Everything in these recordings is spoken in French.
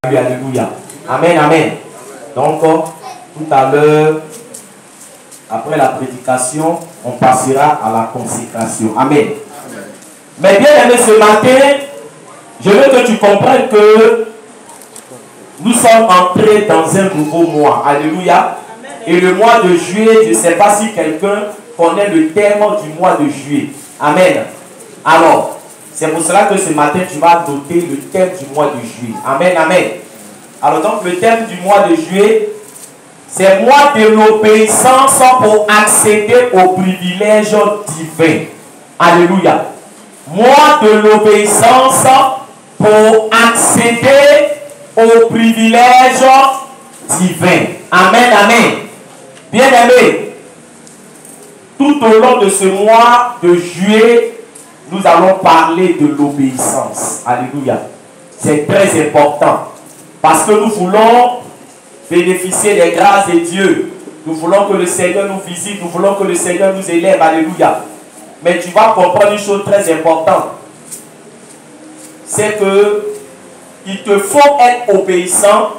Alléluia. Amen, amen. Donc, tout à l'heure, après la prédication, on passera à la consécration. Amen. Mais bien aimé, ce matin, je veux que tu comprennes que nous sommes entrés dans un nouveau mois. Alléluia. Et le mois de juillet, je ne sais pas si quelqu'un connaît le thème du mois de juillet. Amen. Alors, c'est pour cela que ce matin, tu vas noter le thème du mois de juillet. Amen, amen. Alors donc, le thème du mois de juillet, c'est mois de l'obéissance pour accéder aux privilèges divins. Alléluia. Mois de l'obéissance pour accéder aux privilèges divins. Amen, amen. Bien aimé, tout au long de ce mois de juillet, nous allons parler de l'obéissance. Alléluia. C'est très important. Parce que nous voulons bénéficier des grâces de Dieu. Nous voulons que le Seigneur nous visite. Nous voulons que le Seigneur nous élève. Alléluia. Mais tu vas comprendre une chose très importante. C'est que il te faut être obéissant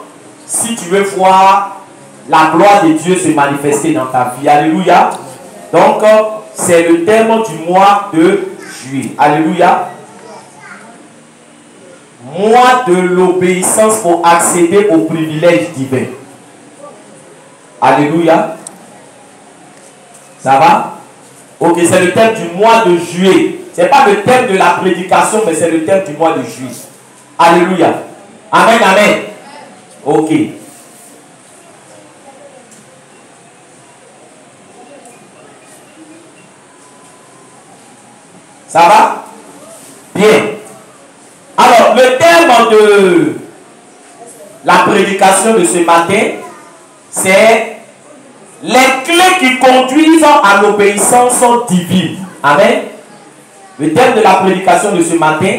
si tu veux voir la gloire de Dieu se manifester dans ta vie. Alléluia. Donc, c'est le thème du mois de juillet. Alléluia. Mois de l'obéissance pour accéder aux privilèges divins. Alléluia. Ça va? Ok, c'est le thème du mois de juillet. Ce n'est pas le thème de la prédication, mais c'est le thème du mois de juillet. Alléluia. Amen, amen. Ok. Ça va? Bien. Alors, le thème de la prédication de ce matin, c'est les clés qui conduisent à l'obéissance divine. Amen. Le thème de la prédication de ce matin,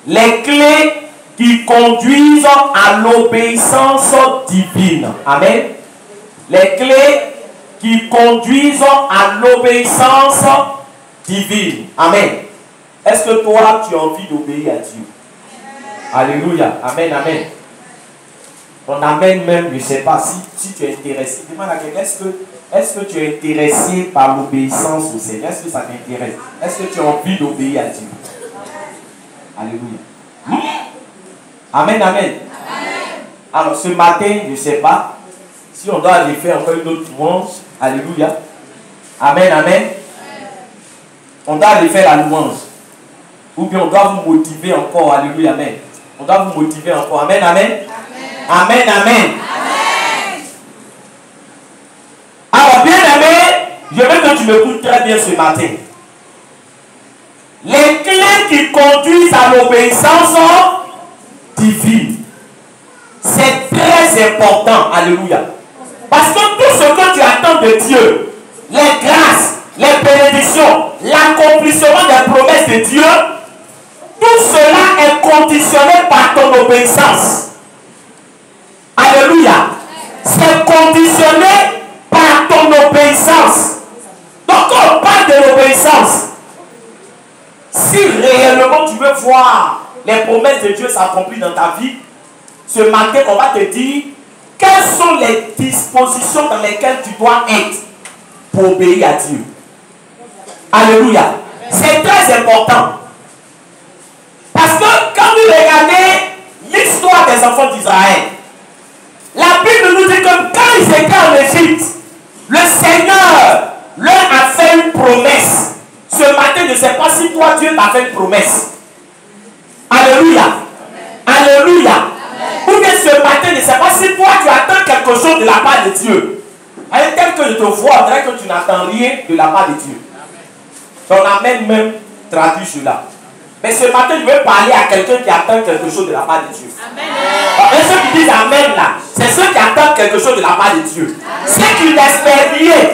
les clés qui conduisent à l'obéissance divine. Amen. Les clés qui conduisent à l'obéissance divine. Amen. Est-ce que toi, tu as envie d'obéir à Dieu? Alléluia. Amen, amen. On amène même, je ne sais pas si tu es intéressé. Demande à quelqu'un, est-ce que tu es intéressé par l'obéissance au Seigneur? Est-ce que ça t'intéresse? Est-ce que tu as envie d'obéir à Dieu? Alléluia. Amen, amen. Amen. Alors ce matin, je ne sais pas si on doit aller faire encore une autre louange. Alléluia. Amen, amen. On doit aller faire la louange. Ou bien on doit vous motiver encore. Alléluia, amen. On doit vous motiver encore. Amen, amen. Amen, amen. Amen. Alors, bien aimé, je veux que tu m'écoutes très bien ce matin. Les clés qui conduisent à l'obéissance divine, c'est très important. Alléluia. Parce que tout ce que tu attends de Dieu, les grâces, les bénédictions, l'accomplissement des promesses de Dieu, tout cela est conditionné par ton obéissance. Alléluia. C'est conditionné par ton obéissance. Donc on parle de l'obéissance. Si réellement tu veux voir les promesses de Dieu s'accomplir dans ta vie, ce matin on va te dire quelles sont les dispositions dans lesquelles tu dois être pour obéir à Dieu. Alléluia. C'est très important. Parce que quand vous regardez l'histoire des enfants d'Israël, la Bible nous dit que quand ils étaient en Égypte, le Seigneur leur a fait une promesse. Ce matin, je ne sais pas si toi, Dieu t'a fait une promesse. Alléluia. Alléluia. Ou bien ce matin, je ne sais pas si toi, tu attends quelque chose de la part de Dieu. Alors, tel que je te vois, on dirait que tu n'attends rien de la part de Dieu. On amène même traduit cela. Mais ce matin, je veux parler à quelqu'un qui attend quelque chose de la part de Dieu. Amen. Et ceux qui disent Amen là, c'est ceux qui attendent quelque chose de la part de Dieu. Ceux qui n'espèrent rien.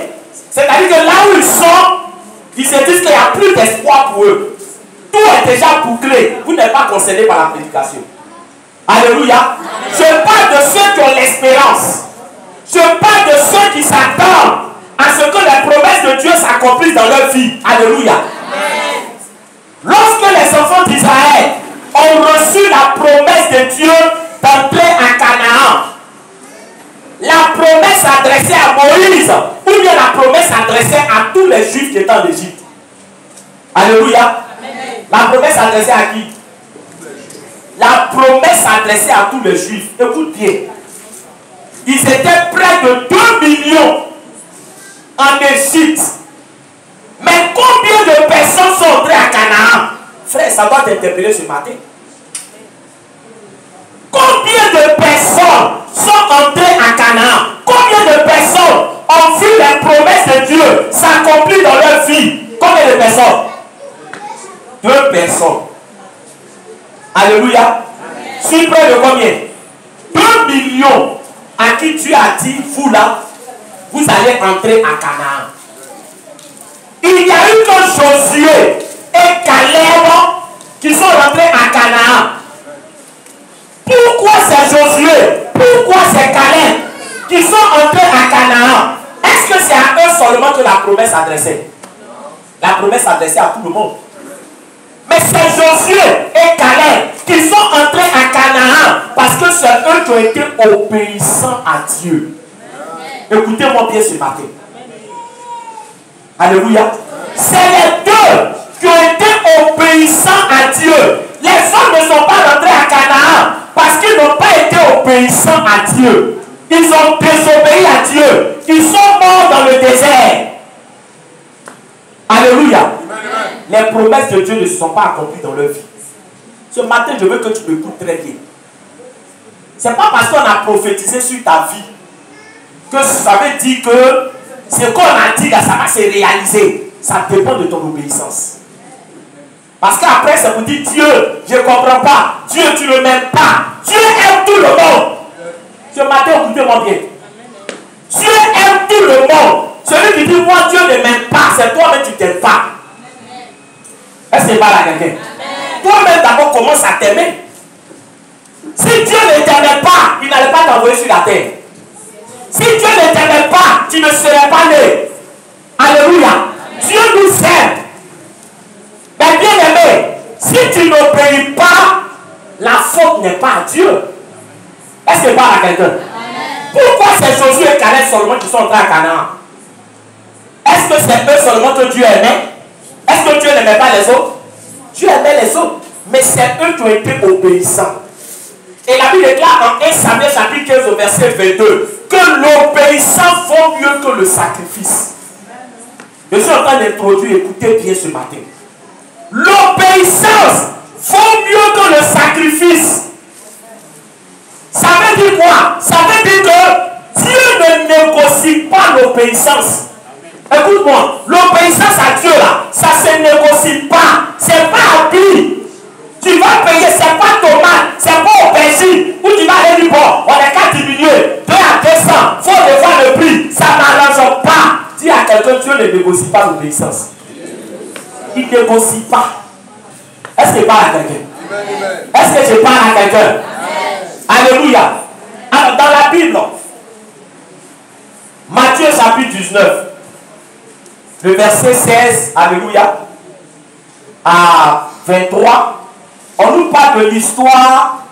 C'est-à-dire que là où ils sont, ils se disent qu'il n'y a plus d'espoir pour eux. Tout est déjà bouclé. Vous n'êtes pas concerné par la prédication. Alléluia. Je parle de ceux qui ont l'espérance. Je parle de ceux qui s'attendent à ce que les promesses de Dieu s'accomplissent dans leur vie. Alléluia. Lorsque les enfants d'Israël ont reçu la promesse de Dieu d'entrer en s'adressait à Moïse, ou bien la promesse s'adressait à tous les Juifs qui étaient en Égypte? Alléluia. La promesse s'adressait à qui? La promesse s'adressait à tous les Juifs. Écoute bien. Ils étaient près de 2 millions en Égypte. Mais combien de personnes sont entrées à Canaan? Frère, ça doit t'interpeller ce matin. Combien de personnes sont entrées à Canaan? Combien de personnes ont vu les promesses de Dieu s'accomplir dans leur vie? Combien de personnes? 2 personnes. Alléluia. Sur près de combien? 2 millions à qui tu as dit, vous là, vous allez entrer à Canaan. Il n'y a eu que Josué et Caleb qui sont rentrés à Canaan. Pourquoi c'est Josué? Pourquoi c'est Caleb qui sont entrés à Canaan? Est-ce que c'est à eux seulement que la promesse s'adressait? La promesse s'adressait à tout le monde. Mais c'est Josué et Caleb qui sont entrés à Canaan parce que c'est eux qui ont été obéissants à Dieu. Écoutez-moi bien ce matin. Alléluia. C'est les deux qui ont été obéissants à Dieu. Les hommes ne sont pas rentrés à Canaan parce qu'ils n'ont pas été obéissants à Dieu. Ils ont désobéi à Dieu. Ils sont morts dans le désert. Alléluia. Les promesses de Dieu ne se sont pas accomplies dans leur vie. Ce matin, je veux que tu m'écoutes très bien. Ce n'est pas parce qu'on a prophétisé sur ta vie que ça veut dire que ce qu'on a dit là, ça va se réaliser. Ça dépend de ton obéissance. Parce qu'après, ça vous dit Dieu, je ne comprends pas. Dieu, tu ne m'aimes pas. Dieu aime tout le monde. Ce matin, écoutez-moi bien. Dieu aime tout le monde. Celui qui dit moi, Dieu ne m'aime pas, c'est toi-même qui ne t'aimes pas. Est-ce que c'est pas là quelqu'un? Toi-même d'abord commence à t'aimer. Si Dieu ne t'aimait pas, il n'allait pas t'envoyer sur la terre. Si Dieu ne t'aimait pas, tu ne serais pas né. Alléluia. Dieu nous aime. Mais bien aimé, si tu n'obéis pas, la faute n'est pas à Dieu. Est-ce que c'est pas là quelqu'un? Pourquoi c'est Josué et Caleb seulement qui sont entrés à Canaan? Est-ce que c'est eux seulement que Dieu aimait? Est-ce que Dieu n'aimait pas les autres? Dieu aimait les autres. Mais c'est eux qui ont été obéissants. Et la Bible déclare en 1 Samuel chapitre 15 au verset 22 que l'obéissance vaut mieux que le sacrifice. Je suis en train d'introduire, écoutez bien ce matin. L'obéissance vaut mieux que le sacrifice. Ça veut dire quoi? Ça veut dire que Dieu ne négocie pas l'obéissance. Écoute-moi, l'obéissance à Dieu là, ça ne se négocie pas. C'est pas habile. Tu vas payer, c'est pas tomate, c'est pas aubergine. Où tu vas aller dire, bon, on n'est qu'à diminuer. 2 à 200, il faut revoir le prix. Ça ne m'arrange pas. Dis à quelqu'un, Dieu ne négocie pas l'obéissance. Il ne négocie pas. Est-ce que je parle à quelqu'un? Est-ce que je parle à quelqu'un? Alléluia. Alors, dans la Bible, Matthieu chapitre 19, le verset 16, alléluia, à 23, on nous parle de l'histoire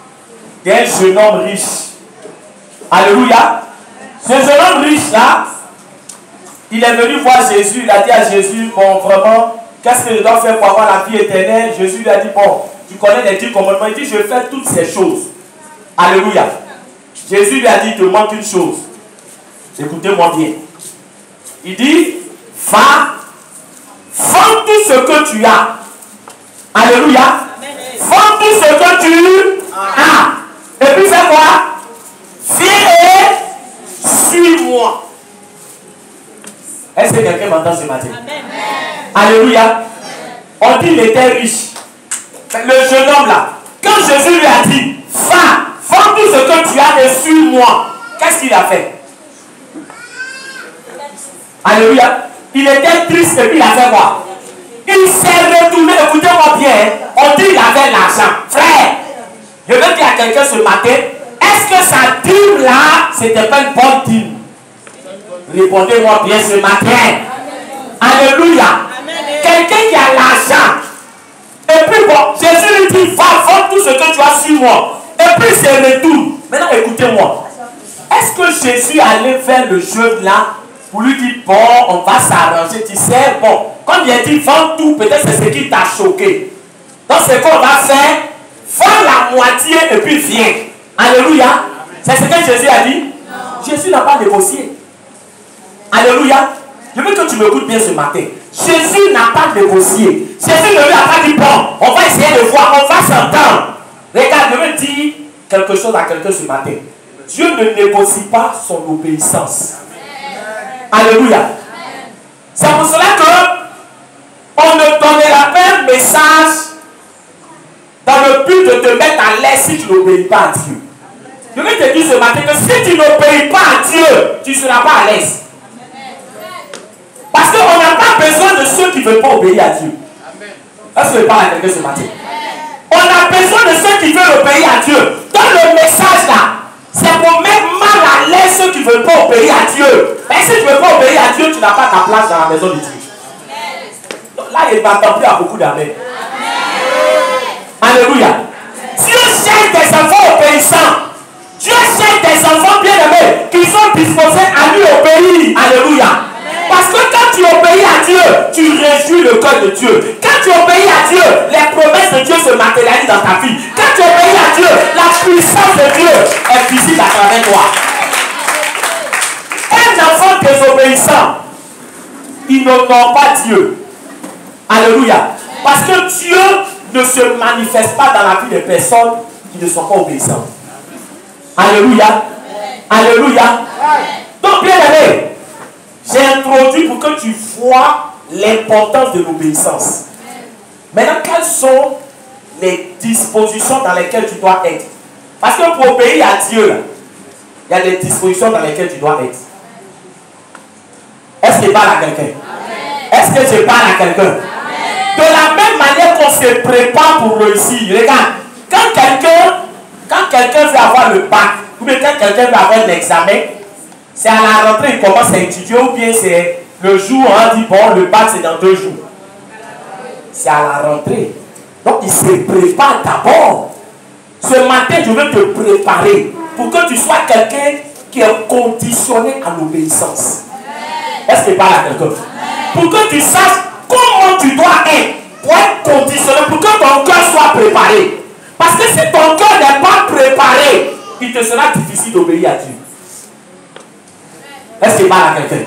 d'un jeune homme riche. Alléluia. Ce jeune homme riche là, il est venu voir Jésus, il a dit à Jésus, bon vraiment, qu'est-ce que je dois faire pour avoir la vie éternelle? Jésus lui a dit, bon, tu connais les 10 commandements. Il dit, je fais toutes ces choses. Alléluia. Jésus lui a dit, il te manque une chose. Écoutez-moi bien. Il dit, va, vends tout ce que tu as. Alléluia. Vends tout ce que tu as. Et puis fais quoi? Viens et suis-moi. Est-ce que quelqu'un m'entend ce matin? Alléluia. On dit qu'il était riche. Le jeune homme là, quand Jésus lui a dit, va, vends tout ce que tu as et suis-moi, qu'est-ce qu'il a fait? Alléluia. Il était triste et puis il a fait quoi? Il s'est retourné, écoutez-moi bien, on dit qu'il avait l'argent. Frère, je veux dire à quelqu'un ce matin, est-ce que sa dîme là, c'était pas une bonne dîme? Répondez-moi bien ce matin. Alléluia. Quelqu'un qui a l'argent. Et puis bon, Jésus lui dit, va, vends tout ce que tu as sur moi. Et puis il se retourne. Maintenant écoutez-moi. est-ce que Jésus allait vers le jeune là pour lui dire, bon, on va s'arranger, tu sais, bon, quand il a dit, vends tout, peut-être c'est ce qui t'a choqué. Donc ce qu'on va faire, vends la moitié et puis viens. Alléluia. C'est ce que Jésus a dit. Non. Jésus n'a pas négocié. Alléluia. Je veux que tu m'écoutes bien ce matin. Jésus n'a pas négocié. Jésus ne lui a pas dit, bon, on va essayer de voir, on va s'entendre. Regarde, je veux dire quelque chose à quelqu'un ce matin. Dieu ne négocie pas son obéissance. Alléluia. C'est pour cela que on ne donnera pas un message dans le but de te mettre à l'aise si tu n'obéis pas à Dieu. Je vais te dire ce matin que si tu n'obéis pas à Dieu, tu ne seras pas à l'aise. Parce qu'on n'a pas besoin de ceux qui ne veulent pas obéir à Dieu. Est-ce que je parle à quelqu'un ce matin? On a besoin de ceux qui veulent obéir à Dieu. Dans le message là, c'est pour mettre mal à l'aise ceux qui ne veulent pas obéir à Dieu. Mais si tu ne veux pas obéir à Dieu, tu n'as pas ta place dans la maison de Dieu. Donc là, il ne m'attend plus à beaucoup d'amen. Alléluia. Dieu cherche des enfants obéissants. Dieu cherche des enfants bien-aimés qui sont disposés à lui obéir. Alléluia. Parce que quand tu obéis à Dieu, tu réjouis le cœur de Dieu. Quand tu obéis à Dieu, les promesses de Dieu se matérialisent dans ta vie. Quand tu obéis à Dieu, la puissance de Dieu est visible à travers toi. Un enfant désobéissant, il n'honore pas Dieu. Alléluia. Parce que Dieu ne se manifeste pas dans la vie des personnes qui ne sont pas obéissantes. Alléluia. Alléluia. Donc, bien aimé, j'ai introduit pour que tu vois l'importance de l'obéissance. Maintenant, quelles sont les dispositions dans lesquelles tu dois être? Parce que pour obéir à Dieu, il y a des dispositions dans lesquelles tu dois être. Est-ce que je parle à quelqu'un? Est-ce que je parle à quelqu'un? De la même manière qu'on se prépare pour réussir. Regarde, quand quelqu'un veut avoir le bac, ou bien quand quelqu'un veut avoir un examen, c'est à la rentrée qu'il commence à étudier, ou bien c'est le jour où on dit, bon, le bac c'est dans 2 jours. C'est à la rentrée. Donc il se prépare d'abord. Ce matin, je veux te préparer pour que tu sois quelqu'un qui est conditionné à l'obéissance. Est-ce que je parle à quelqu'un? Pour que tu saches comment tu dois être pour être conditionné, pour que ton cœur soit préparé. Parce que si ton cœur n'est pas préparé, il te sera difficile d'obéir à Dieu. Est-ce qu'il parle à quelqu'un?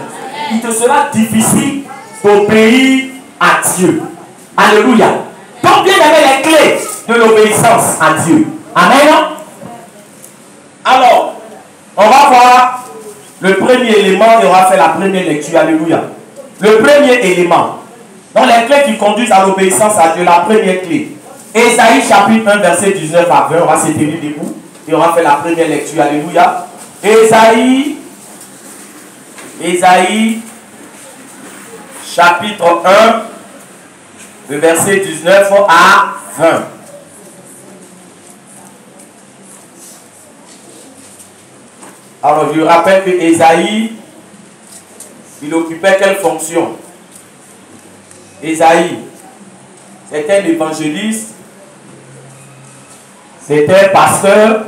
Il te sera difficile d'obéir à Dieu. Alléluia. Donc bien aimé, les clés de l'obéissance à Dieu. Amen. Alors, on va voir le premier élément et on va faire la première lecture. Alléluia. Le premier élément. Donc les clés qui conduisent à l'obéissance à Dieu, la première clé. Ésaïe chapitre 1, verset 19 à 20. On va se tenir debout et on va faire la première lecture. Alléluia. Ésaïe chapitre 1, le verset 19 à 20. Alors je rappelle que Ésaïe, il occupait quelle fonction? Ésaïe, c'était un évangéliste, c'était un pasteur.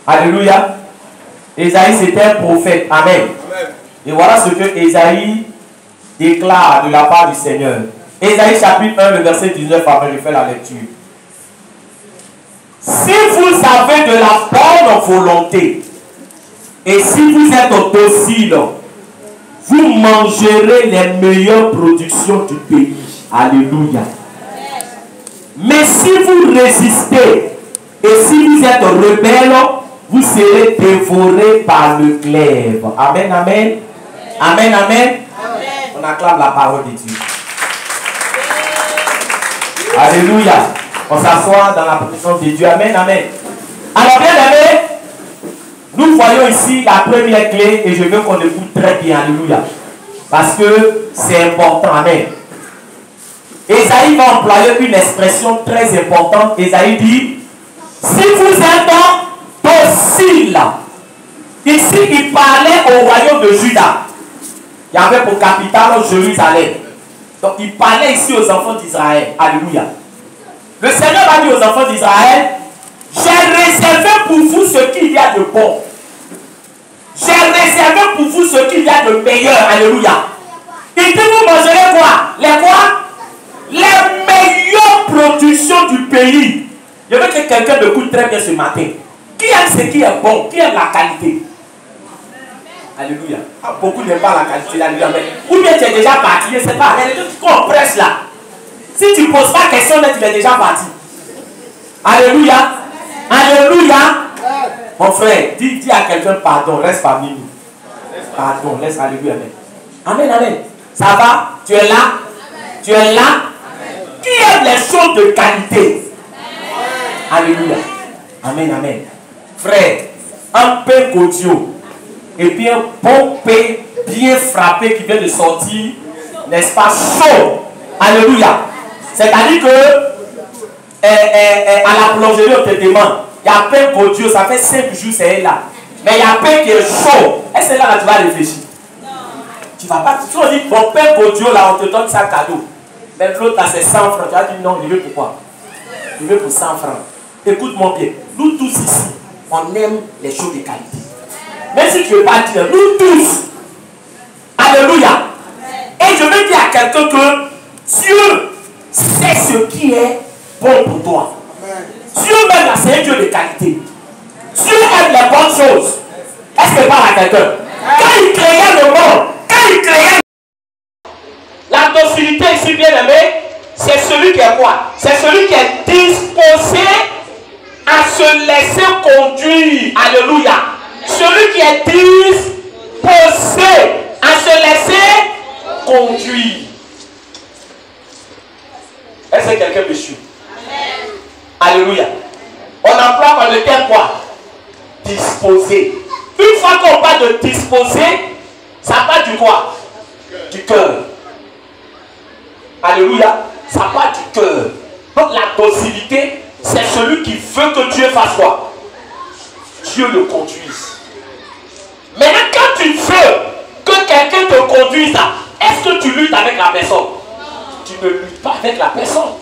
Alléluia. Ésaïe, c'était un prophète. Amen. Amen. Et voilà ce que Ésaïe déclare de la part du Seigneur. Ésaïe chapitre 1, le verset 19, après je fais la lecture. Si vous avez de la bonne volonté, et si vous êtes docile, vous mangerez les meilleures productions du pays. Alléluia. Mais si vous résistez, et si vous êtes rebelle, vous serez dévorés par le glaive. Amen, amen. Amen, amen. On acclame la parole de Dieu. Alléluia. On s'assoit dans la présence de Dieu. Amen, amen. Alors, bien aimé, nous voyons ici la première clé et je veux qu'on écoute très bien. Alléluia. Parce que c'est important. Amen. Ésaïe va employer une expression très importante. Ésaïe dit, si vous êtes docile. Ici, il parlait au royaume de Juda. Il y avait pour capitale Jérusalem. Donc, il parlait ici aux enfants d'Israël. Alléluia. Le Seigneur a dit aux enfants d'Israël, j'ai réservé pour vous ce qu'il y a de bon. pour vous ce qu'il y a de meilleur. Alléluia. Il dit vous mangerez quoi? Les quoi? Les meilleures productions du pays. Je veux que quelqu'un m'écoute très bien ce matin. Qui aime ce qui est bon? Qui aime la qualité? Alléluia. Ah, beaucoup n'aiment pas la qualité. Alléluia. Ou bien tu es déjà parti. Je ne sais pas. Il y a des gens qu'on presse là. Si tu ne poses pas question, tu es déjà parti. Alléluia. Alléluia. Mon frère, dis à quelqu'un pardon. Reste parmi nous. Pardon. Laisse. Alléluia. Amen. Amen. Ça va? Tu es là? Tu es là? Qui aime les choses de qualité? Alléluia. Amen. Amen. Frère, un pain Godio et puis un bon pain bien frappé qui vient de sortir, n'est-ce pas, chaud. Alléluia. C'est-à-dire que à la plongerie, on te demande, il y a pain Godio, ça fait 5 jours, c'est là. Mais il y a pain qui est chaud. Est-ce que là, tu vas réfléchir? Tu vas pas. Si on dit, bon pain Godio, là, on te donne ça cadeau. Mais l'autre, là, c'est 100 francs. Tu vas dire, non, je veux pourquoi? Je veux pour 100 francs. Écoute-moi bien. Nous tous ici, on aime les choses de qualité. Même si tu ne veux pas dire, nous tous. Alléluia. Et je veux dire à quelqu'un que Dieu sait ce qui est bon pour toi. Dieu même là, c'est un Dieu de qualité. Dieu aime les bonnes choses. Est-ce que je parle à quelqu'un? Quand il créait le monde, quand il créait la docilité ici, bien aimé, c'est celui qui est quoi? C'est celui qui est disposé à se laisser conduire. Alléluia. Celui qui est disposé à se laisser conduire. Est-ce que quelqu'un me suit? Alléluia. On emploie le terme quoi? Disposé. Une fois qu'on parle de disposé, ça part du quoi? Du cœur. Alléluia. Ça part du cœur. Donc la docilité, c'est celui qui veut que Dieu fasse quoi? Dieu le conduise. Maintenant, quand tu veux que quelqu'un te conduise, est-ce que tu luttes avec la personne? Tu ne luttes pas avec la personne.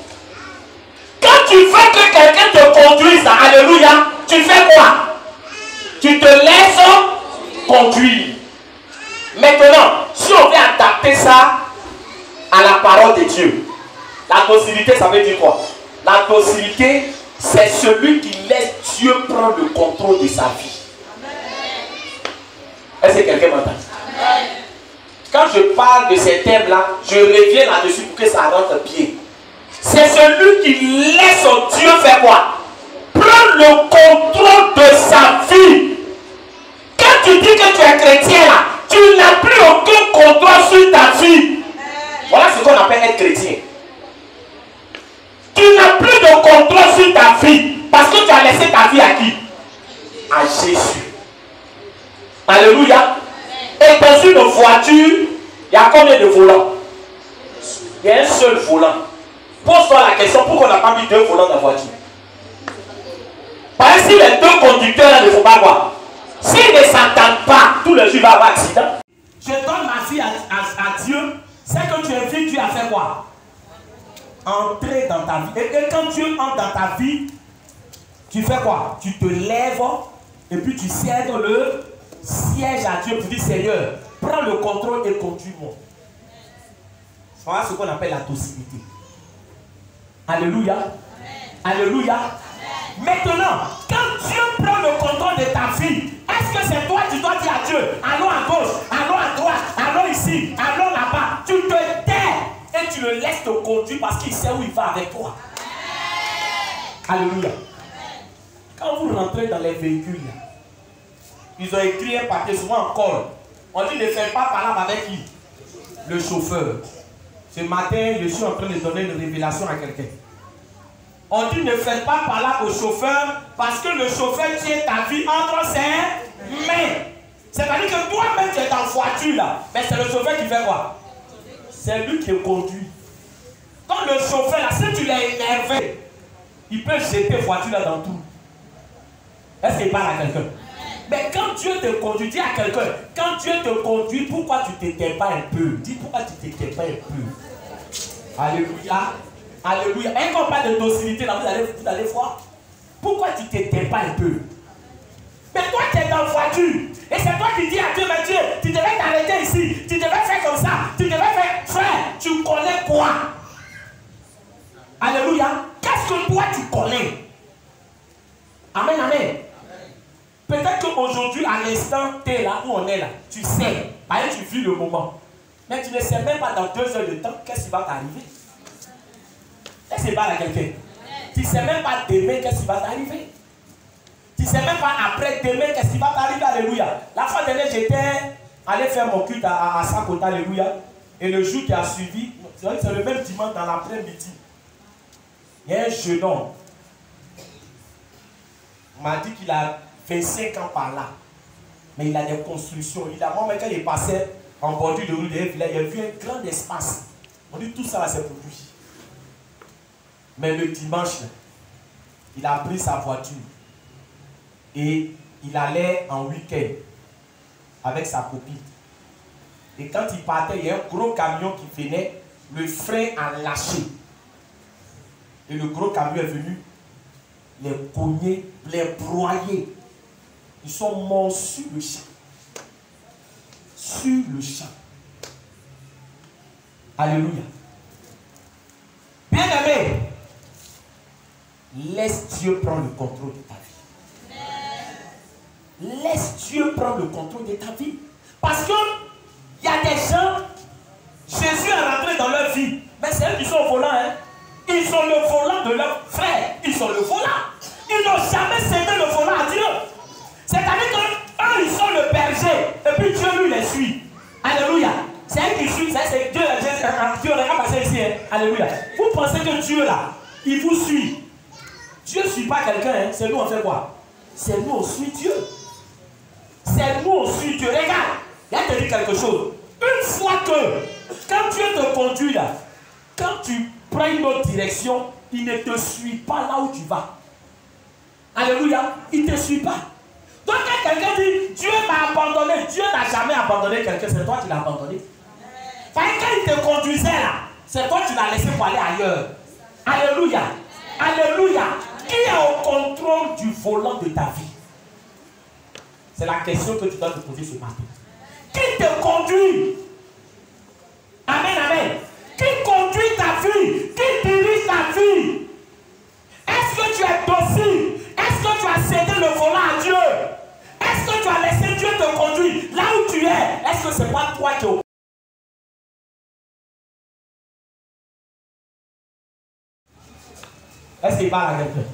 Quand tu veux que quelqu'un te conduise, alléluia, tu fais quoi? Tu te laisses conduire. Maintenant, si on veut adapter ça à la parole de Dieu, la docilité, ça veut dire quoi? La docilité, c'est celui qui laisse Dieu prendre le contrôle de sa vie. Est-ce que quelqu'un m'entend? Quand je parle de ces thèmes-là, je reviens là-dessus pour que ça rentre bien. C'est celui qui laisse Dieu faire quoi? Prendre le contrôle de sa vie. Quand tu dis que tu es chrétien, là, tu n'as plus aucun contrôle sur ta vie. Voilà ce qu'on appelle être chrétien. Tu n'as plus de contrôle sur ta vie parce que tu as laissé ta vie à qui? À Jésus. Alléluia. Et dans une voiture, il y a combien de volants? Il y a un seul volant. Pose-toi la question, pourquoi on n'a pas mis 2 volants dans la voiture? Parce que si les 2 conducteurs là ne font pas quoi? S'ils ne s'entendent pas, tout le jour il va avoir accident. Je donne ma vie à Dieu, c'est que tu invites Dieu à faire quoi? Entrer dans ta vie. Et quand Dieu entre dans ta vie, tu fais quoi? Tu te lèves et puis tu cèdes le siège à Dieu pour dire Seigneur, prends le contrôle et conduis-moi. Voilà ce qu'on appelle la docilité. Alléluia. Alléluia. Maintenant, quand Dieu prend le contrôle de ta vie, est-ce que c'est toi qui dois dire à Dieu, allons à gauche, allons à droite, allons ici, allons là-bas? Tu te tais et tu le laisses te conduire parce qu'il sait où il va avec toi. Alléluia. Quand vous rentrez dans les véhicules, ils ont écrit un papier, souvent encore. On dit ne faites pas parler avec qui? Le chauffeur. Ce matin, je suis en train de donner une révélation à quelqu'un. On dit ne faites pas parler au chauffeur parce que le chauffeur tient ta vie entre ses mains. C'est-à-dire que toi-même tu es dans la voiture là, mais c'est le chauffeur qui fait quoi? C'est lui qui conduit. Quand le chauffeur là, si tu l'as énervé, il peut jeter la voiture là dans tout. Est-ce qu'il parle à quelqu'un? Mais quand Dieu te conduit, dis à quelqu'un, quand Dieu te conduit, pourquoi tu ne t'étais pas un peu? Dis pourquoi tu ne t'étais pas un peu. Alléluia. Alléluia. Et quand on parle de docilité, là, vous allez voir. Pourquoi tu ne t'étais pas un peu? Mais toi, tu es dans la voiture. Et c'est toi qui dis à Dieu, mais Dieu, tu tu devais t'arrêter ici, tu devais faire comme ça, tu devais faire, frère, tu connais quoi? Alléluia. Qu'est-ce que toi tu connais? Amen, amen. Peut-être qu'aujourd'hui, à l'instant, tu es là où on est là, tu sais, parce que tu vis le moment. Mais tu ne sais même pas dans 2 heures de temps qu'est-ce qui va t'arriver. Laissez pas à quelqu'un. Tu ne sais même pas demain qu'est-ce qui va t'arriver. Tu ne sais même pas après demain qu'est-ce qui va t'arriver. Alléluia. La fois dernière, j'étais allé faire mon culte à Sakota. Alléluia. Et le jour qui a suivi, c'est le même dimanche dans l'après-midi. Il y a un jeune homme. On m'a dit qu'il a 25 ans par là. Mais il a des constructions. Moi, quand il passait en bordure de rue de il a vu un grand espace. On dit tout ça, c'est pour lui. Mais le dimanche, il a pris sa voiture et il allait en week-end avec sa copine. Et quand il partait, il y a un gros camion qui venait, le frein a lâché. Et le gros camion est venu les cogner, les broyer. Ils sont morts sur le champ. Sur le champ. Alléluia. Bien aimé, laisse Dieu prendre le contrôle de ta vie. Laisse Dieu prendre le contrôle de ta vie. Parce que il y a des gens, Jésus est rentré dans leur vie, mais c'est eux qui sont au volant. Hein? Ils sont le volant de leur frère. Ils sont le volant. Ils n'ont jamais cédé le volant à Dieu. C'est-à-dire qu'eux, ils sont le berger. Et puis Dieu lui les suit. Alléluia. C'est eux qui suivent. C'est Dieu. Dieu n'a pas passé ici. Hein? Alléluia. Vous pensez que Dieu là, il vous suit. Dieu ne suit pas quelqu'un. Hein? C'est nous on fait quoi? C'est nous on suit Dieu. C'est nous on suit Dieu. Regarde. Il y a te dire quelque chose. Une fois que, quand Dieu te conduit là, quand tu prends une autre direction, il ne te suit pas là où tu vas. Alléluia. Il ne te suit pas. Donc quand quelqu'un dit, Dieu m'a abandonné, Dieu n'a jamais abandonné quelqu'un, c'est toi qui l'as abandonné. Quand il te conduisait là, c'est toi qui l'as laissé pour aller ailleurs. Alléluia. Alléluia. Qui est au contrôle du volant de ta vie? C'est la question que tu dois te poser ce matin. Qui te conduit? Amen, amen. Qui conduit ta vie? Qui dirige ta vie? Est-ce que tu es docile? Est-ce que tu as cédé le volant à Dieu? Est-ce que tu as laissé Dieu te conduire là où tu es? Est-ce que ce n'est pas toi qui es au... Est-ce qu'il parle à quelqu'un?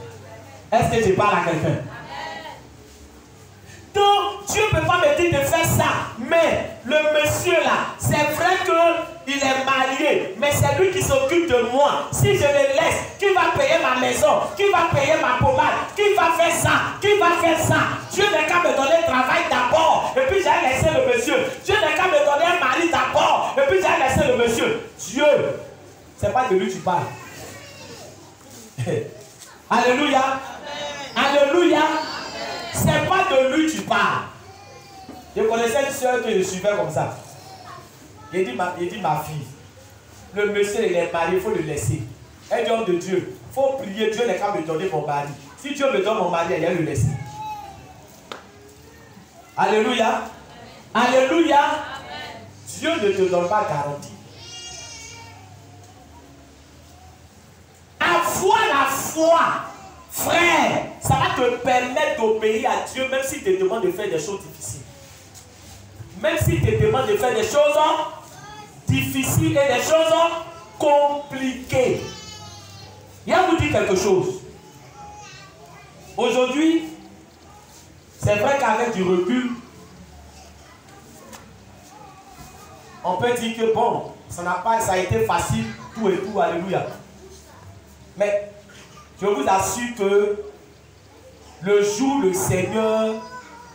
Est-ce que je parle à quelqu'un? Donc, Dieu ne peut pas me dire de faire ça. Mais le monsieur là, c'est vrai qu'il est marié, mais c'est lui qui s'occupe de moi. Si je le laisse, qui va payer ma maison? Qui va payer ma pommade? Qui va faire ça? Qui va faire ça? Dieu n'a qu'à me donner le travail d'abord. Et puis j'ai laissé le monsieur. Dieu n'a qu'à me donner un mari d'abord. Et puis j'ai laissé le monsieur. Dieu, c'est pas de lui que tu parles. Alléluia. Alléluia. C'est pas de lui que tu parles. Je connaissais une soeur que je suivais comme ça. Il dit ma fille, le monsieur il est marié, il faut le laisser. Un homme de Dieu, il faut prier, Dieu n'est qu'à me donner mon mari. Si Dieu me donne mon mari, il va le laisser. Alléluia. Alléluia. Dieu ne te donne pas garantie. Avoir la foi, frère, ça va te permettre d'obéir à Dieu, même s'il te demande de faire des choses difficiles. Même s'il te demande de faire des choses difficiles et des choses compliquées. Il va vous dire quelque chose. Aujourd'hui, c'est vrai qu'avec du recul, on peut dire que bon, ça a été facile, tout et tout, alléluia. Mais je vous assure que le jour où le Seigneur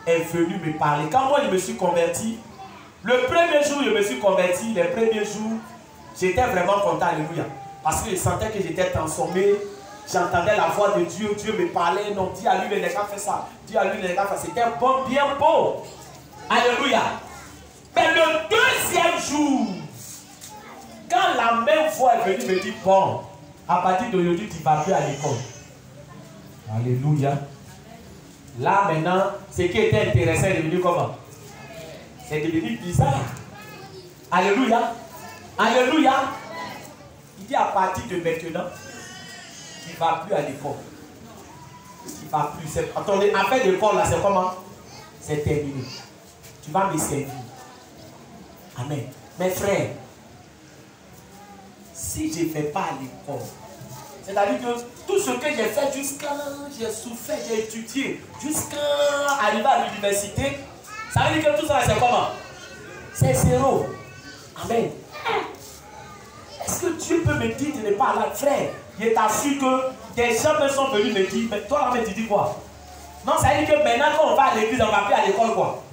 est venu me parler, quand moi je me suis converti, le premier jour où je me suis converti, les premiers jours, j'étais vraiment content, alléluia. Parce que je sentais que j'étais transformé, j'entendais la voix de Dieu, Dieu me parlait, non, dis à lui, les gars, fais ça, dis à lui, les gars, c'était bon, bien beau. Alléluia. Mais le deuxième jour, quand la même voix est venue me dire, bon, à partir d'aujourd'hui, tu ne vas plus à l'école. Alléluia. Là, maintenant, ce qui était intéressant est devenu comment? c'est devenu bizarre. Alléluia. Alléluia. Il dit à partir de maintenant, tu ne vas plus à l'école. Tu ne vas plus. Attendez, après l'école, là, c'est comment? C'est terminé. Tu vas me servir. Amen. Mes frères, si je ne vais pas à l'école, c'est-à-dire que tout ce que j'ai fait jusqu'à, j'ai souffert, j'ai étudié, jusqu'à arriver à l'université, ça veut dire que tout ça, c'est comment? C'est zéro. Amen. Est-ce que Dieu peut me dire de ne pas aller, frère? Je t'assure que des gens me sont venus me dire, mais toi, tu dis quoi? Non, ça veut dire que maintenant, quand on va à l'église, on ne va plus à l'école, quoi.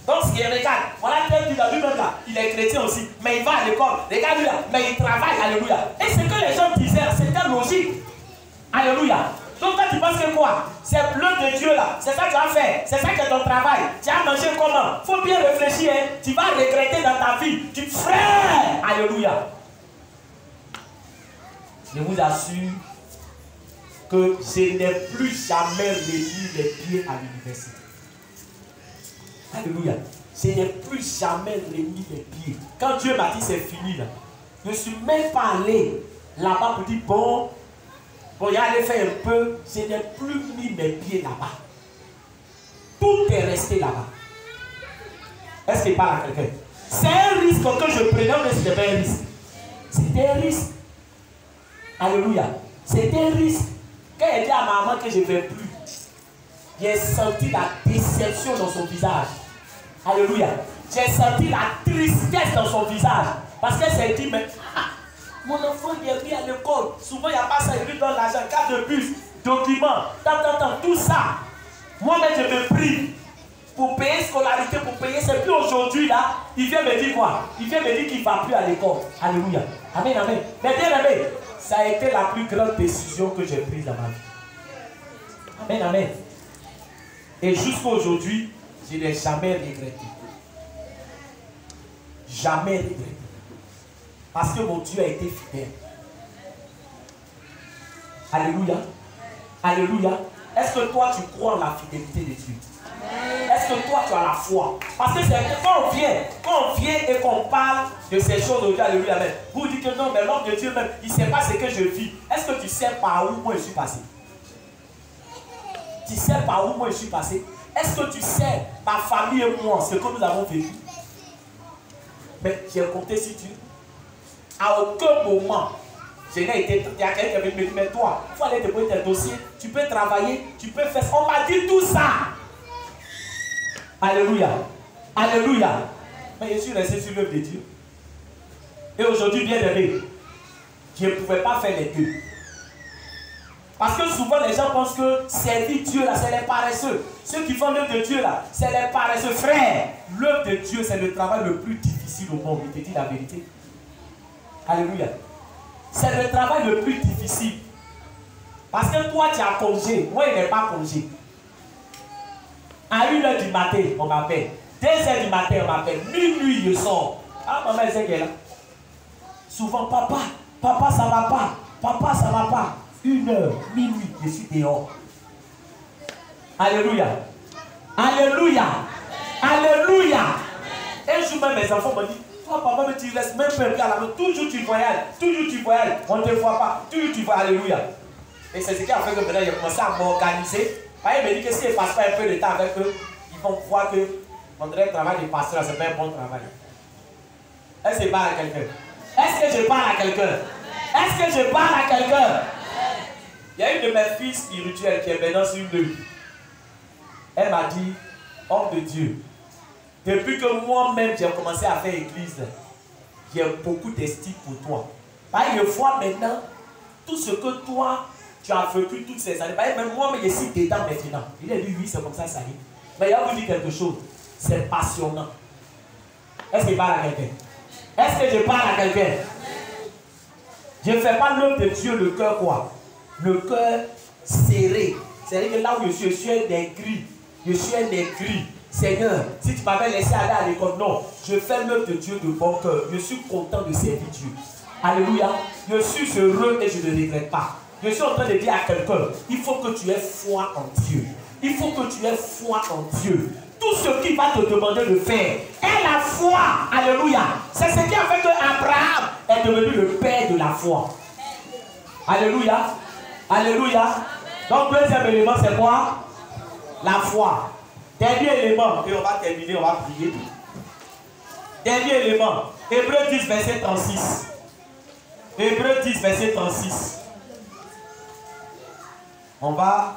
Donc, ce qui est, regarde, voilà quelqu'un qui a lui-même là, il est chrétien aussi, mais il va à l'école. Regarde lui là, mais il travaille, alléluia. Et ce que les gens disaient, c'était logique. Alléluia. Donc, quand tu penses que quoi? C'est l'œuvre de Dieu là, c'est ça que tu as fait, c'est ça qui est ton travail. Tu as mangé comment? Il faut bien réfléchir, hein. Tu vas regretter dans ta vie. Tu frère, alléluia. Je vous assure que je n'ai plus jamais remis les pieds à l'université. Alléluia. Je n'ai plus jamais remis les pieds. Quand Dieu m'a dit c'est fini là, je ne suis même pas allé là-bas pour dire bon, il y a allé faire un peu. Je n'ai plus mis mes pieds là-bas. Tout est resté là-bas. Est-ce qu'il parle à quelqu'un? C'est un risque que je prenais, mais ce n'était pas un risque. C'était un risque. Alléluia. C'était un risque. Quand elle dit à maman que je ne vais plus, j'ai senti la déception dans son visage. Alléluia. J'ai senti la tristesse dans son visage. Parce qu'elle s'est dit, mais mon enfant il est mis à l'école. Souvent il n'y a pas ça, il lui donne l'argent, carte de bus, documents, tout ça. Moi-même je me prie pour payer scolarité, pour payer. C'est plus aujourd'hui là. Il vient me dire quoi? Il vient me dire qu'il ne va plus à l'école. Alléluia. Amen, amen. Mais bien aimé, ça a été la plus grande décision que j'ai prise dans ma vie. Amen, amen. Et jusqu'à aujourd'hui, je n'ai jamais regretté. Jamais regretté. Parce que mon Dieu a été fidèle. Alléluia. Alléluia. Est-ce que toi tu crois en la fidélité de Dieu? Est-ce que toi tu as la foi? Parce que quand on vient et qu'on parle de ces choses aujourd'hui, alléluia, vous dites que non, mais l'homme de Dieu même, il ne sait pas ce que je vis. Est-ce que tu sais par où moi je suis passé? Tu sais par où moi je suis passé? Est-ce que tu sais, ma famille et moi, ce que nous avons vécu? Mais j'ai compté sur Dieu. À aucun moment, je n'ai été. Il y a quelqu'un qui me dit, mais toi, il faut aller déposer tes dossiers, tu peux travailler, tu peux faire. On m'a dit tout ça. Alléluia. Alléluia. Mais je suis resté sur l'œuvre de Dieu. Et aujourd'hui, bien aimé, je ne pouvais pas faire les deux. Parce que souvent les gens pensent que servir Dieu là, c'est les paresseux. Ceux qui font l'œuvre de Dieu là, c'est les paresseux. Frère, l'œuvre de Dieu, c'est le travail le plus difficile au monde. Il te dit la vérité. Alléluia. C'est le travail le plus difficile. Parce que toi, tu as congé. Moi, il n'est pas congé. À 1h du matin, on m'appelle. 2h du matin, on m'appelle. Minuit, je sors. Ah, maman, elle sait qu'elle est là. Souvent, papa, ça ne va pas. Papa, ça ne va pas. 1h, minuit, je suis dehors. Alléluia. Alléluia. Alléluia. Un jour même, mes enfants m'ont dit, toi, papa, mais tu restes même pas à la main. Toujours tu voyages. Toujours tu voyages. On ne te voit pas. Toujours tu voyages. Alléluia. Et c'est ce qui a fait que maintenant, j'ai commencé à m'organiser. Il me dit que si je ne passe pas un peu de temps avec eux, ils vont voir que mon travail de pasteur, c'est pas un bon travail. Est-ce que je parle à quelqu'un? Est-ce que je parle à quelqu'un? Est-ce que je parle à quelqu'un? Il y a une de mes filles spirituelles qui est maintenant sur une rue. Elle m'a dit, homme de Dieu, depuis que moi-même j'ai commencé à faire église, j'ai beaucoup d'estime pour toi. Une fois maintenant, tout ce que toi, tu as vécu toutes ces années, même moi-même je suis dedans maintenant. Il a dit oui, c'est comme ça, ça y est. Mais il va vous dire quelque chose, c'est passionnant. Est-ce que je parle à quelqu'un? Est-ce que je parle à quelqu'un? Je ne fais pas l'œuvre de Dieu le cœur quoi? Le cœur serré. C'est-à-dire que là où je suis un aigri. Je suis un aigri. Seigneur, si tu m'avais laissé aller à l'école, non. Je fais l'œuvre de Dieu de bon cœur. Je suis content de servir Dieu. Alléluia. Je suis heureux et je ne regrette pas. Je suis en train de dire à quelqu'un, il faut que tu aies foi en Dieu. Il faut que tu aies foi en Dieu. tout ce qu'il va te demander de faire est la foi. Alléluia. C'est ce qui a fait que Abraham est devenu le père de la foi. Alléluia. Alléluia. Donc, deuxième élément, c'est quoi? La foi. Dernier élément, et on va terminer, on va prier. Dernier élément, Hébreux 10, verset 36. Hébreux 10, verset 36. On va,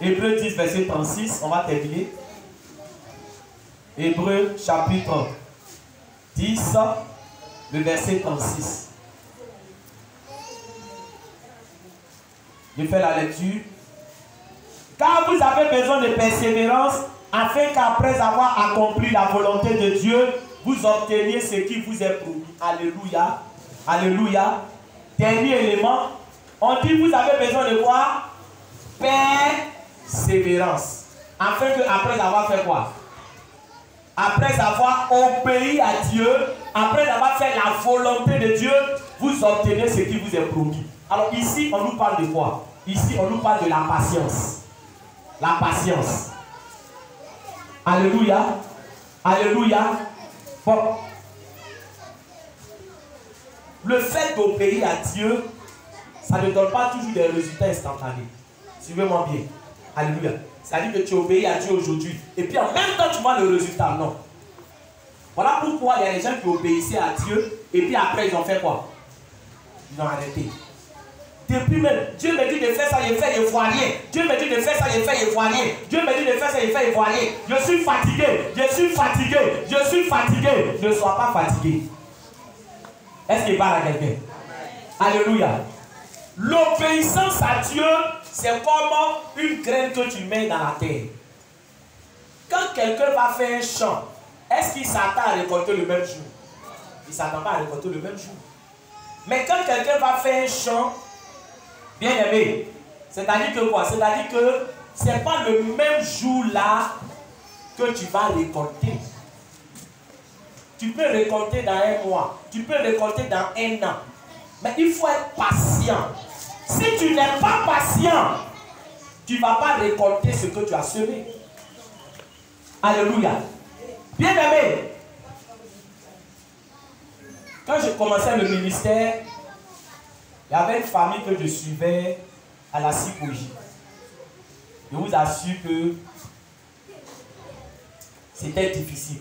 Hébreux 10, verset 36, on va terminer. Hébreux chapitre 10, le verset 36. Je fais la lecture. Car vous avez besoin de persévérance, afin qu'après avoir accompli la volonté de Dieu, vous obteniez ce qui vous est promis. Alléluia. Alléluia. Dernier élément. On dit vous avez besoin de quoi? Persévérance. Afin qu'après avoir fait quoi? Après avoir obéi à Dieu, après avoir fait la volonté de Dieu, vous obtenez ce qui vous est promis. Alors ici, on nous parle de quoi? Ici, on nous parle de la patience. La patience. Alléluia. Alléluia. Bon. Le fait d'obéir à Dieu, ça ne donne pas toujours des résultats instantanés. Suivez-moi bien. Alléluia. C'est-à-dire que tu obéis à Dieu aujourd'hui. Et puis en même temps, tu vois le résultat. Non. Voilà pourquoi il y a des gens qui obéissaient à Dieu. Et puis après, ils ont fait quoi? Ils ont arrêté. Depuis même, Dieu me dit de faire ça, je fais, je vois rien. Dieu me dit de faire ça, je fais, je vois rien. Dieu me dit de faire ça, je fais, je vois rien. Je suis fatigué, je suis fatigué, je suis fatigué. Ne sois pas fatigué. Est-ce qu'il parle à quelqu'un? Alléluia. L'obéissance à Dieu, c'est comme une graine que tu mets dans la terre. Quand quelqu'un va faire un champ, est-ce qu'il s'attend à récolter le même jour? Il ne s'attend pas à récolter le même jour. Mais quand quelqu'un va faire un champ, bien aimé, c'est-à-dire que quoi? C'est-à-dire que ce n'est pas le même jour là que tu vas récolter. Tu peux récolter dans un mois, tu peux récolter dans un an. Mais il faut être patient. Si tu n'es pas patient, tu ne vas pas récolter ce que tu as semé. Alléluia. Bien aimé, quand je commençais le ministère, il y avait une famille que je suivais à la Sikoji. Je vous assure que c'était difficile.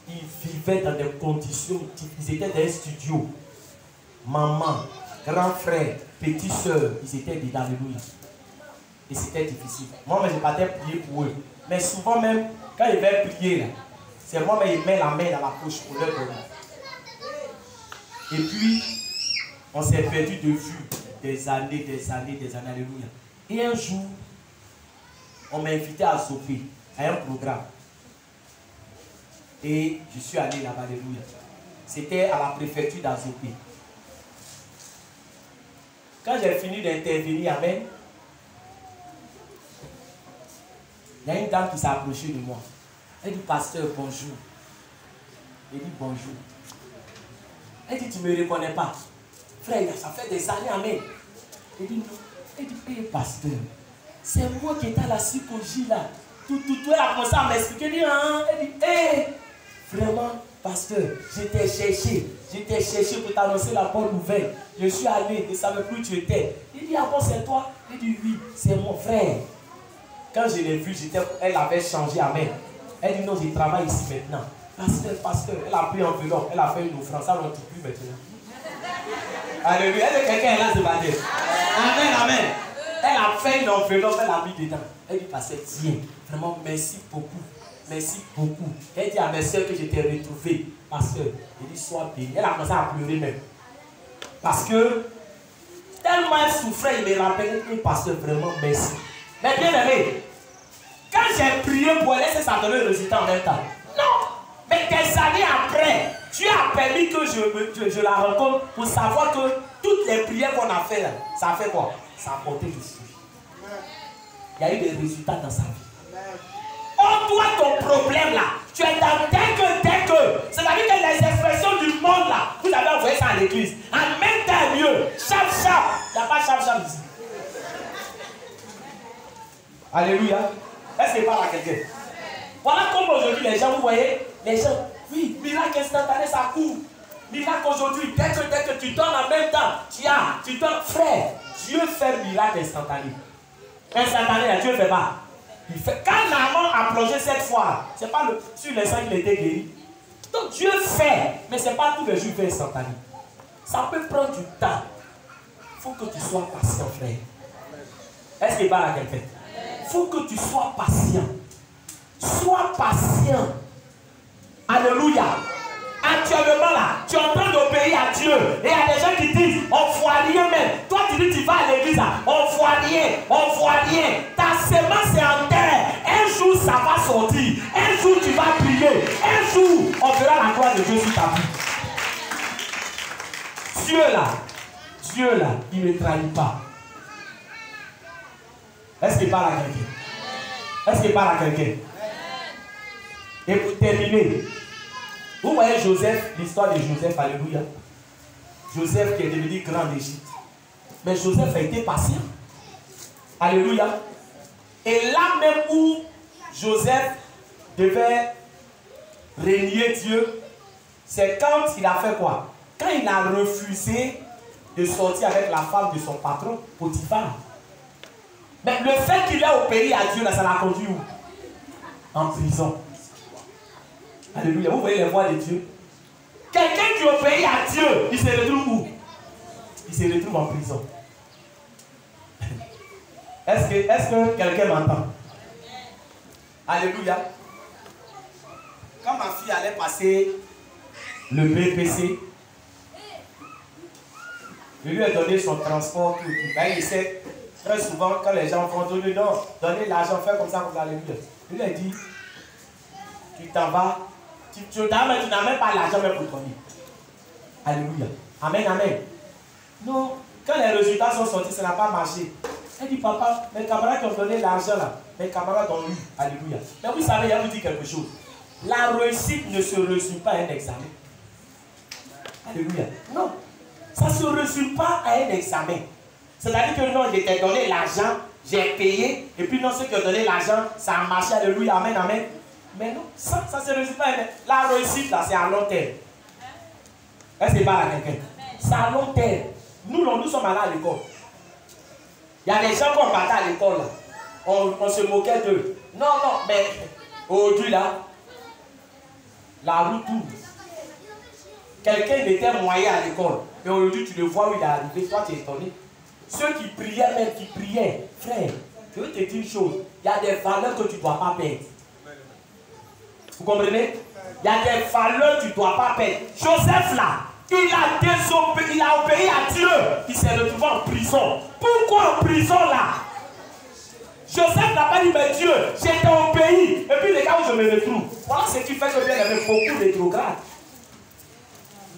Ils vivaient dans des conditions difficiles. Ils étaient dans un studio. Maman, grand frère, petite soeur, ils étaient dedans. Alléluia. Et c'était difficile. Moi, je partais prier pour eux. Mais souvent même, quand ils veulent prier, c'est moi qui mets la main dans la poche pour leur donner. Et puis, on s'est perdu de vue des années. Alléluia. Et un jour, on m'a invité à Zopé, à un programme. Et je suis allé là-bas, alléluia. C'était à la préfecture d'Azopé. Quand j'ai fini d'intervenir, amen, il y a une dame qui s'est approchée de moi. Elle dit, pasteur, bonjour. Elle dit, bonjour. Elle dit, tu ne me reconnais pas. Frère, ça fait des années, amen. Elle dit, non. Elle dit, hey, pasteur, c'est moi qui étais à la psychologie là. Tout, elle a commencé à m'expliquer. Elle dit, elle dit, hey, vraiment, pasteur, je t'ai cherché pour t'annoncer la bonne nouvelle. Je suis allé, je ne savais plus où tu étais. Il dit, ah bon, c'est toi? Il dit, oui, c'est mon frère. Quand je l'ai vu, elle avait changé, amen. Elle dit, non, je travaille ici maintenant. Pasteur, elle a pris un enveloppe, elle a fait une offrande, ça ne dit plus maintenant. Alléluia, est-ce que quelqu'un est là ce matin? Amen. Elle a fait une enveloppe, elle a mis dedans. Elle dit, pasteur, tiens, vraiment, merci beaucoup. Merci beaucoup. Elle dit à mes soeurs que je t'ai retrouvé. Pasteur, elle dit, sois béni. Elle a commencé à pleurer même. Parce que, tellement elle souffrait, il me rappelait que pasteur, vraiment, merci. Mais bien aimé, quand j'ai prié pour elle, est-ce que ça donnait le résultat en même temps? Non. Mais des années après, Dieu a permis que je la rencontre pour savoir que toutes les prières qu'on a faites, ça a fait quoi? Ça a porté du fruit. Il y a eu des résultats dans sa vie. Oh, toi, ton problème là, tu es dans dès que. C'est-à-dire que les expressions du monde là, vous avez envoyé ça à l'église. En même temps, mieux. Chap. Il n'y a pas chap ici. Alléluia. Est-ce qu'il parle à quelqu'un? Voilà comme aujourd'hui les gens, vous voyez, les gens, oui, miracle instantané, ça court. Miracle aujourd'hui, dès que tu donnes en même temps, tu donnes, frère, Dieu fait miracle instantané. Instantané, là, Dieu ne fait pas. Il fait. Quand Naaman a plongé cette fois, ce n'est pas sur les sangs qu'il était guéri. Donc Dieu fait, mais ce n'est pas tous les jours qu'il fait instantané. Ça peut prendre du temps. Il faut que tu sois patient, frère. Est-ce qu'il parle à quelqu'un? Il faut que tu sois patient. Sois patient. Alléluia. Actuellement là, tu es en train d'obéir à Dieu. Et il y a des gens qui disent, on ne voit rien même. Toi tu dis, tu vas à l'église, on ne voit rien, on ne voit rien. Ta semence est en terre. Un jour ça va sortir. Un jour tu vas prier. Un jour on verra la gloire de Dieu sur ta vie. Dieu là, il ne trahit pas. Est-ce qu'il parle à quelqu'un? Est-ce qu'il parle à quelqu'un? Et pour terminer, vous voyez Joseph, l'histoire de Joseph, alléluia. Joseph qui est devenu grand d'Égypte. Mais Joseph a été patient. Alléluia. Et là même où Joseph devait régner Dieu, c'est quand il a fait quoi? Quand il a refusé de sortir avec la femme de son patron, Potiphar. Mais le fait qu'il ait obéi à Dieu, là, ça l'a conduit où? En prison. Alléluia. Vous voyez les voies de Dieu. Quelqu'un qui obéit à Dieu, il se retrouve où? Il se retrouve en prison. Est-ce que quelqu'un m'entend? Alléluia. Quand ma fille allait passer le BPC, je lui ai donné son transport. Ben, il sait, très souvent, quand les gens font donner l'argent, fais comme ça, alléluia. Je lui ai dit, tu t'en vas. Tu n'as même pas l'argent même pour ton lit. Alléluia. Amen, amen. Non, quand les résultats sont sortis, ça n'a pas marché. Elle dit, papa, mes camarades qui ont donné l'argent là, mes camarades ont eu. Alléluia. Mais vous savez, il y a vous dire quelque chose. La réussite ne se résume pas à un examen. Alléluia. Non. Ça ne se résume pas à un examen. C'est-à-dire que non, je t'ai donné l'argent, j'ai payé, et puis non, ceux qui ont donné l'argent, ça a marché. Alléluia. Amen, amen. Mais non, ça ne se résume pas. La réussite, là, c'est à long terme. Est-ce que c'est pas à quelqu'un? C'est à long terme. Nous sommes allés à l'école. Il y a des gens qui ont parti à l'école, là. On se moquait d'eux. Non, mais aujourd'hui, là, la route tourne. Quelqu'un était moyen à l'école. Et aujourd'hui, tu le vois où il est arrivé. Toi, tu es étonné. Ceux qui priaient, même qui priaient, frère, je veux te dire une chose. Il y a des valeurs que tu ne dois pas perdre. Vous comprenez? Il y a des valeurs que tu ne dois pas perdre. Joseph là, il a obéi à Dieu. Il s'est retrouvé en prison. Pourquoi en prison là? Joseph n'a pas dit, mais Dieu, j'étais obéi. Et puis les gars où je me retrouve. Voilà ce qui fait que bien, il y avait beaucoup de rétrogrades.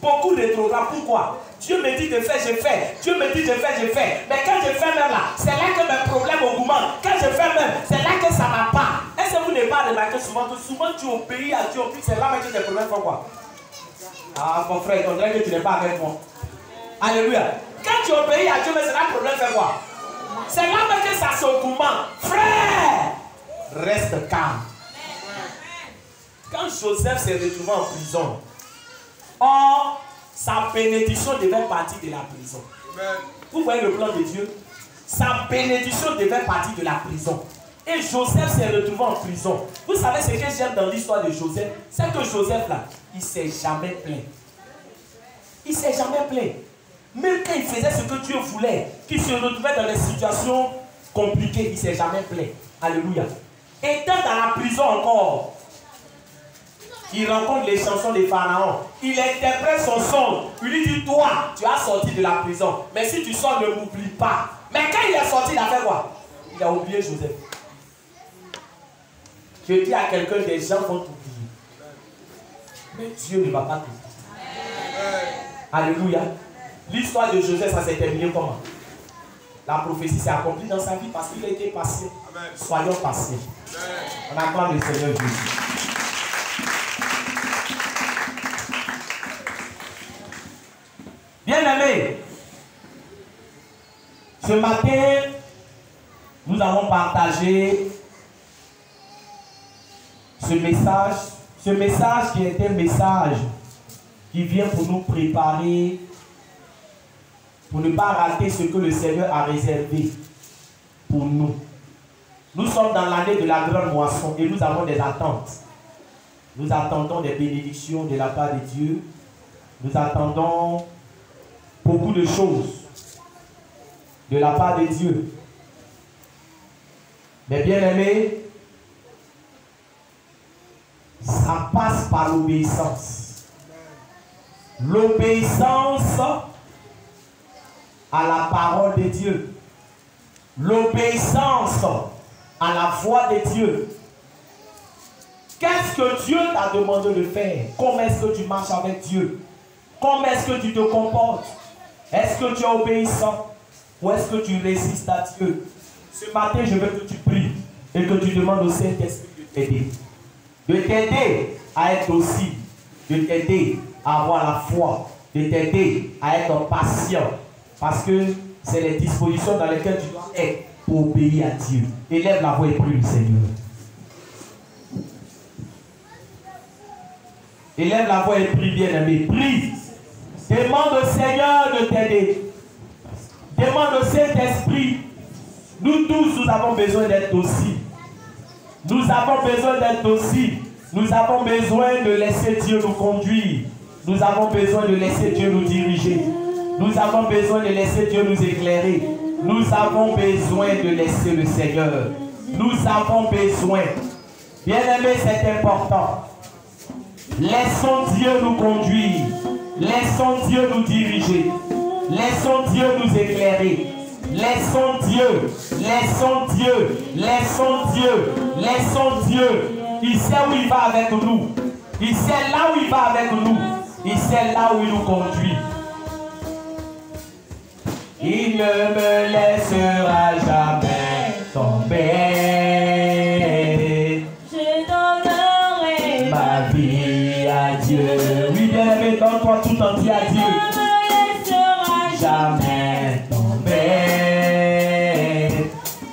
Beaucoup de rétrogrades. Pourquoi? Dieu me dit de faire, je fais. Dieu me dit de faire, je fais. Mais quand je fais même là, c'est là que mes problèmes augmentent. Quand je fais même, c'est là que ça ne va pas. Est-ce que vous n'avez pas remarqué souvent que souvent tu obéis à Dieu, puis c'est là même que tes problèmes font quoi? Ah, mon frère, on dirait que tu n'es pas avec moi. Alléluia. Quand tu obéis à Dieu, mais c'est là que le problème fait quoi? C'est là même que ça s'augmente. Frère, reste calme. Quand Joseph s'est retrouvé en prison, or, sa bénédiction devait partir de la prison. Amen. Vous voyez le plan de Dieu? Sa bénédiction devait partir de la prison. Et Joseph s'est retrouvé en prison. Vous savez ce que j'aime dans l'histoire de Joseph? C'est que Joseph là, il ne s'est jamais plaint. Il ne s'est jamais plaint. Même quand il faisait ce que Dieu voulait, qu'il se retrouvait dans des situations compliquées, il ne s'est jamais plaint. Alléluia. Étant dans la prison encore, il rencontre les chansons des pharaons. Il interprète son son. Il lui dit, toi, tu as sorti de la prison. Mais si tu sors, ne m'oublie pas. Mais quand il est sorti, il a fait quoi? Il a oublié Joseph. Je dis à quelqu'un, des gens vont t'oublier. Mais Dieu ne va pas t'oublier. Alléluia. L'histoire de Joseph, ça s'est terminé comment? La prophétie s'est accomplie dans sa vie parce qu'il a été patient. Soyons patients. On acclame le Seigneur Jésus. Bien-aimés, ce matin, nous avons partagé ce message qui est un message qui vient pour nous préparer, pour ne pas rater ce que le Seigneur a réservé pour nous. Nous sommes dans l'année de la grande moisson et nous avons des attentes. Nous attendons des bénédictions de la part de Dieu. Nous attendons beaucoup de choses de la part de Dieu. Mais bien aimés, ça passe par l'obéissance. L'obéissance à la parole de Dieu. L'obéissance à la voix de Dieu. Qu'est-ce que Dieu t'a demandé de faire? Comment est-ce que tu marches avec Dieu? Comment est-ce que tu te comportes? Est-ce que tu es obéissant? Ou est-ce que tu résistes à Dieu? Ce matin, je veux que tu pries et que tu demandes au Saint-Esprit de t'aider. De t'aider à être docile, de t'aider à avoir la foi, de t'aider à être patient. Parce que c'est les dispositions dans lesquelles tu dois être pour obéir à Dieu. Élève la voix et prie le Seigneur. Élève la voix et prie, bien-aimé. Prie. Demande au Seigneur de t'aider. Demande au Saint-Esprit. Nous tous, nous avons besoin d'être dociles. Nous avons besoin d'être dociles. Nous avons besoin de laisser Dieu nous conduire. Nous avons besoin de laisser Dieu nous diriger. Nous avons besoin de laisser Dieu nous éclairer. Nous avons besoin de laisser le Seigneur. Nous avons besoin. Bien-aimé, c'est important. Laissons Dieu nous conduire. Laissons Dieu nous diriger. Laissons Dieu nous éclairer. Laissons Dieu. Laissons Dieu. Laissons Dieu. Laissons Dieu. Il sait où il va avec nous. Il sait là où il va avec nous. Il sait là où il nous conduit. Il ne me laissera jamais tomber. Je donnerai Ma vie à Dieu. Oui, bien-aimé, donne-toi tout entier à Dieu. Il ne me laissera Jamais tomber.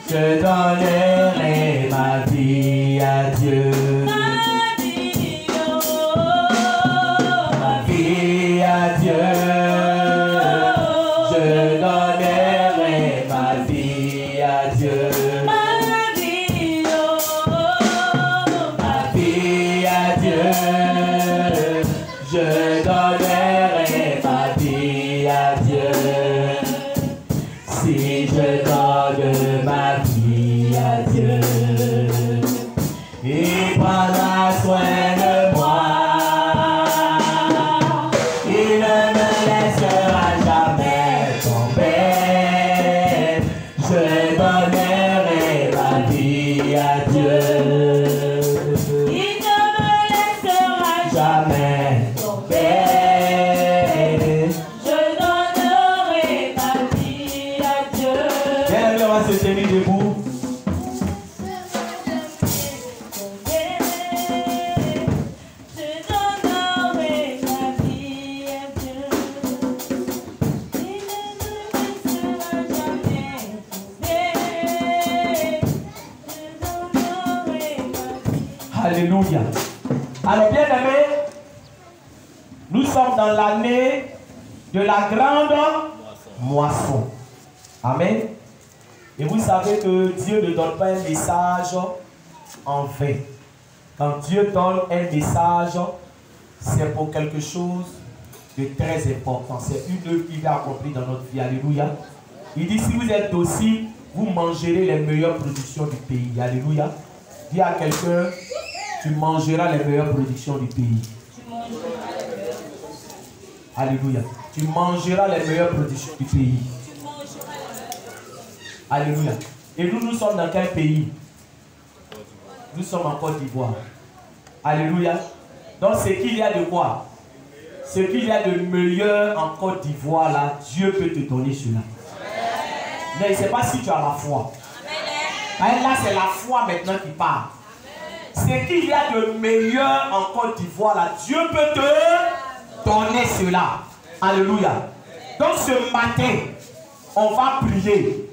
Je donnerai ma vie à Dieu. ma vie, oh, Ma vie à Dieu. Je donnerai ma vie à Dieu. ma vie, oh, Ma vie à Dieu. Je donnerai ma vie à Dieu. Si je donne ma vie à Dieu, il prendra soin de moi. Il ne me laissera jamais tomber. Je donnerai ma vie à Dieu. il ne me laissera Jamais tomber. Je donnerai ma vie à Dieu. Bien-aimé, on va se tenir debout. Je donnerai ma vie à Dieu. Il ne me laissera jamais tomber. Je donnerai ma vie. Alléluia. Alors, bien-aimé, nous sommes dans l'année de la grande moisson. Amen. Et vous savez que Dieu ne donne pas un message en vain. Quand Dieu donne un message, c'est pour quelque chose de très important. C'est une œuvre qu'il a accomplie dans notre vie. Alléluia. Il dit, si vous êtes docile, vous mangerez les meilleures productions du pays. Alléluia. Dis à quelqu'un, tu mangeras les meilleures productions du pays. Alléluia. Tu mangeras les meilleures productions du pays. Alléluia. Et nous, nous sommes dans quel pays? Nous sommes en Côte d'Ivoire. Alléluia. Donc, ce qu'il y a de quoi? Ce qu'il y a de meilleur en Côte d'Ivoire, là, Dieu peut te donner cela. Mais il ne sait pas si tu as la foi. Là, c'est la foi maintenant qui parle. Ce qu'il y a de meilleur en Côte d'Ivoire, là, Dieu peut te donner cela. Alléluia. Donc, ce matin, on va prier.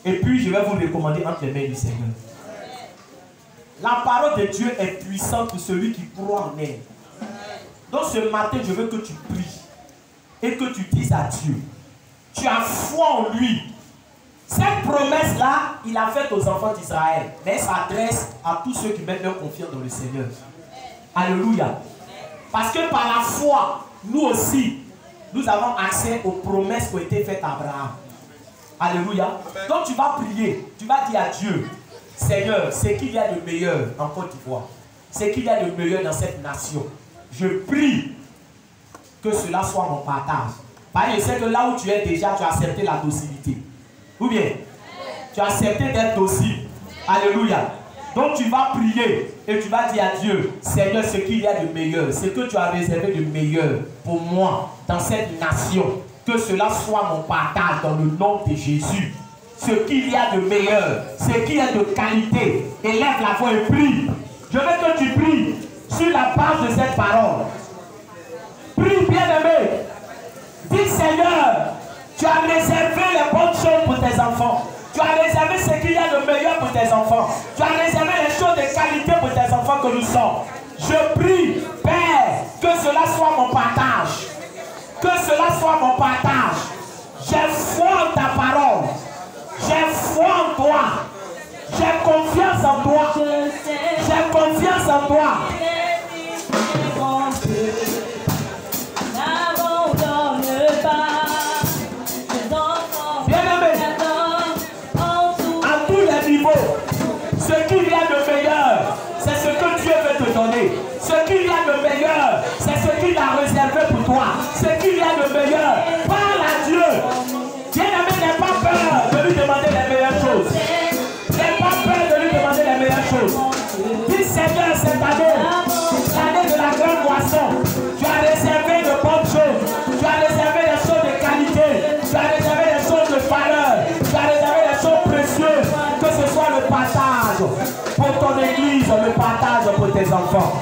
Et puis, je vais vous recommander entre les mains du Seigneur. La parole de Dieu est puissante pour celui qui croit en elle. Donc ce matin, je veux que tu pries et que tu dises à Dieu, tu as foi en lui. Cette promesse-là, il a faite aux enfants d'Israël, mais elle s'adresse à tous ceux qui mettent leur confiance dans le Seigneur. Alléluia. Parce que par la foi, nous aussi, nous avons accès aux promesses qui ont été faites à Abraham. Alléluia. Donc tu vas prier, tu vas dire à Dieu, Seigneur, ce qu'il y a de meilleur en Côte d'Ivoire, ce qu'il y a de meilleur dans cette nation, je prie que cela soit mon partage. Parce que je sais que là où tu es déjà, tu as accepté la docilité. Ou bien, tu as accepté d'être docile. Alléluia. Donc tu vas prier et tu vas dire à Dieu, Seigneur, ce qu'il y a de meilleur, ce que tu as réservé de meilleur pour moi dans cette nation, que cela soit mon partage dans le nom de Jésus. Ce qu'il y a de meilleur, ce qu'il y a de qualité, élève la voix et prie. Je veux que tu pries sur la base de cette parole. Prie, bien-aimé. Dis, Seigneur, tu as réservé les bonnes choses pour tes enfants. Tu as réservé ce qu'il y a de meilleur pour tes enfants. Tu as réservé les choses de qualité pour tes enfants que nous sommes. Je prie, Père, que cela soit mon partage. Que cela soit mon partage. J'ai foi en ta parole. J'ai foi en toi. J'ai confiance en toi. J'ai confiance en toi. Bien-aimé, à tous les niveaux, ce qu'il y a de meilleur, c'est ce que Dieu veut te donner. Ce qu'il y a de meilleur, c'est ce qu'il a réservé pour toi. Ce qu'il y a de meilleur, parle à Dieu. Bien-aimé, n'aie pas peur de lui demander les meilleures choses. N'aie pas peur de lui demander les meilleures choses. Dis, Seigneur, cette année, l'année de la grande moisson, tu as réservé de bonnes choses. Tu as réservé des choses de qualité. Tu as réservé des choses de valeur. Tu as réservé des choses précieuses. Que ce soit le partage pour ton église, le partage pour tes enfants.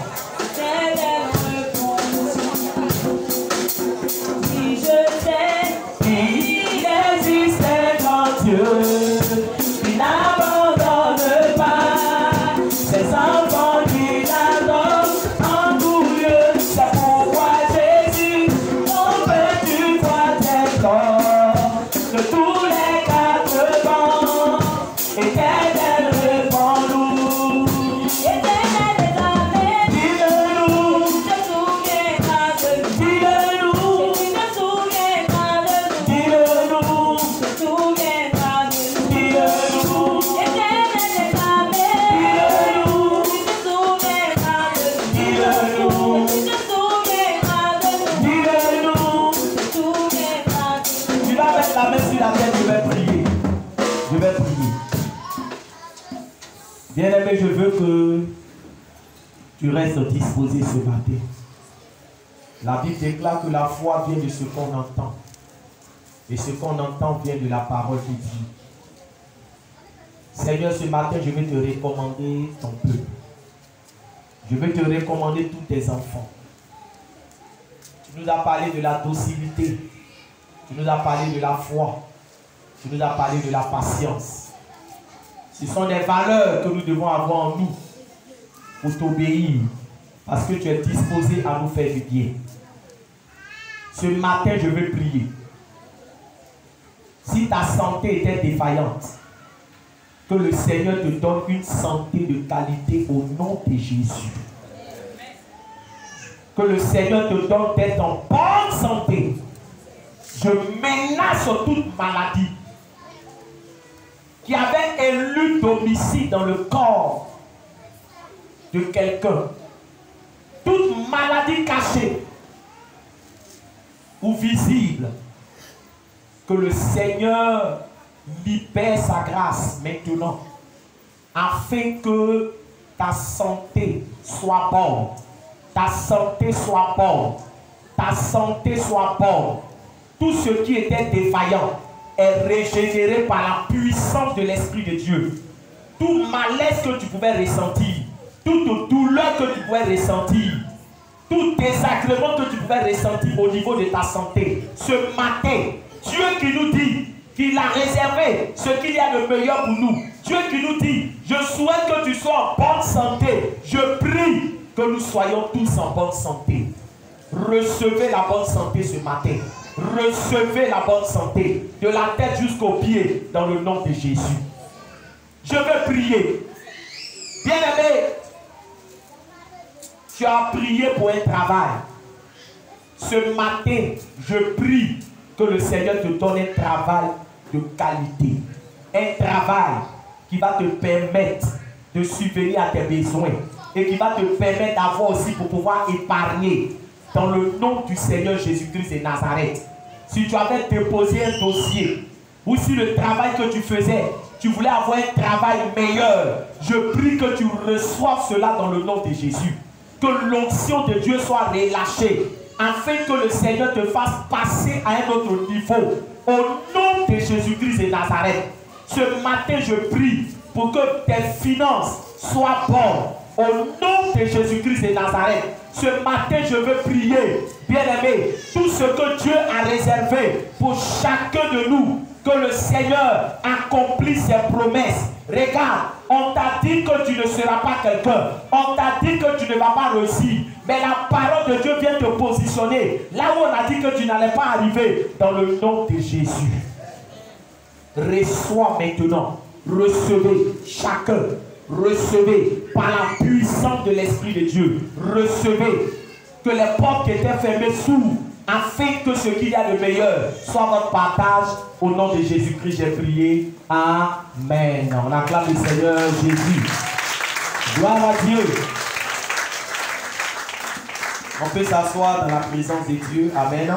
Si je sais qu'il existe un grand Dieu, il n'abandonne pas ses enfants qu'il adore en tout lieu. C'est pourquoi Jésus, on peut tu vois tes corps de tous les quatre vents. Éternel, réponds-nous. Éternel est amen. Dis-le-nous. Tu te souviendras de nous. Dis-le-nous. Tu te souviendras de nous. Dis-le-nous. Tu te souviendras de nous. Dis-le-nous. Éternel est amen. Dis-le-nous. Tu te souviendras de nous. Dis-le-nous. Tu te souviendras de nous. Dis-le-nous. Tu te souviendras de nous. Tu vas mettre la main sur la tête, je vais prier. Je vais prier. Bien-aimé, je veux que tu restes disposé ce matin. La Bible déclare que la foi vient de ce qu'on entend. Et ce qu'on entend vient de la parole de Dieu. Seigneur, ce matin, je vais te recommander ton peuple. Je vais te recommander tous tes enfants. Tu nous as parlé de la docilité. Tu nous as parlé de la foi. Tu nous as parlé de la patience. Ce sont des valeurs que nous devons avoir en nous pour t'obéir. Parce que tu es disposé à nous faire du bien. Ce matin, je veux prier. Si ta santé était défaillante, que le Seigneur te donne une santé de qualité au nom de Jésus. Que le Seigneur te donne d'être en bonne santé. Je menace toute maladie qui avait élu domicile dans le corps de quelqu'un. Toute maladie cachée ou visible, que le Seigneur libère sa grâce maintenant, afin que ta santé soit bonne, ta santé soit bonne, ta santé soit bonne. Tout ce qui était défaillant est régénéré par la puissance de l'Esprit de Dieu. Tout malaise que tu pouvais ressentir, toute douleur que tu pouvais ressentir, tout désagrément que tu pouvais ressentir au niveau de ta santé, ce matin, Dieu qui nous dit qu'il a réservé ce qu'il y a de meilleur pour nous, Dieu qui nous dit, je souhaite que tu sois en bonne santé. Je prie que nous soyons tous en bonne santé. Recevez la bonne santé ce matin. Recevez la bonne santé de la tête jusqu'aux pieds dans le nom de Jésus. Je veux prier. Bien-aimé, tu as prié pour un travail. Ce matin, je prie que le Seigneur te donne un travail de qualité. Un travail qui va te permettre de subvenir à tes besoins et qui va te permettre d'avoir aussi pour pouvoir épargner dans le nom du Seigneur Jésus-Christ de Nazareth. Si tu avais déposé un dossier ou si le travail que tu faisais, tu voulais avoir un travail meilleur, je prie que tu reçoives cela dans le nom de Jésus. Que l'onction de Dieu soit relâchée afin que le Seigneur te fasse passer à un autre niveau. Au nom de Jésus-Christ de Nazareth. Ce matin, je prie pour que tes finances soient bonnes. Au nom de Jésus-Christ de Nazareth. Ce matin, je veux prier, bien-aimé, tout ce que Dieu a réservé pour chacun de nous, que le Seigneur accomplisse ses promesses. Regarde, on t'a dit que tu ne seras pas quelqu'un. On t'a dit que tu ne vas pas réussir. Mais la parole de Dieu vient te positionner là où on a dit que tu n'allais pas arriver. Dans le nom de Jésus. Reçois maintenant. Recevez chacun. Recevez par la puissance de l'Esprit de Dieu. Recevez que les portes qui étaient fermées s'ouvrent afin que ce qu'il y a de meilleur soit votre partage. Au nom de Jésus-Christ, j'ai prié. Amen. On acclame le Seigneur Jésus. Gloire à Dieu. On peut s'asseoir dans la présence de Dieu. Amen.